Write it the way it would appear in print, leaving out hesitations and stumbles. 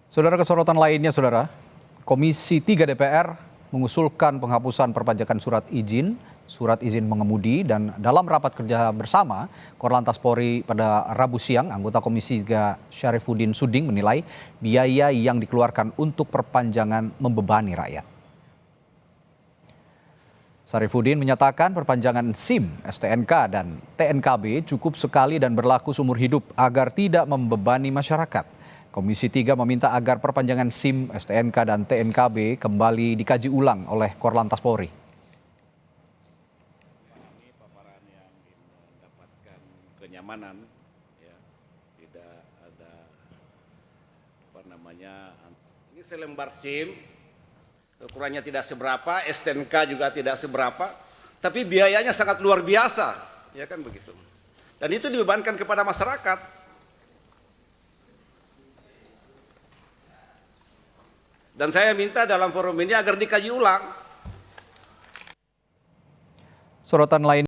Saudara, kesorotan lainnya, Saudara, Komisi 3 DPR mengusulkan penghapusan perpajakan surat izin mengemudi, dan dalam rapat kerja bersama Korlantas Polri pada Rabu siang, anggota Komisi 3 Syarifuddin Suding menilai biaya yang dikeluarkan untuk perpanjangan membebani rakyat. Syarifuddin menyatakan perpanjangan SIM, STNK, dan TNKB cukup sekali dan berlaku seumur hidup agar tidak membebani masyarakat. Komisi 3 meminta agar perpanjangan SIM, STNK, dan TNKB kembali dikaji ulang oleh Korlantas Polri. Ini paparan yang mendapatkan kenyamanan, ya, tidak ada ini selembar SIM, ukurannya tidak seberapa, STNK juga tidak seberapa, tapi biayanya sangat luar biasa, ya kan begitu. Dan itu dibebankan kepada masyarakat. Dan saya minta dalam forum ini agar dikaji ulang. Sorotan lain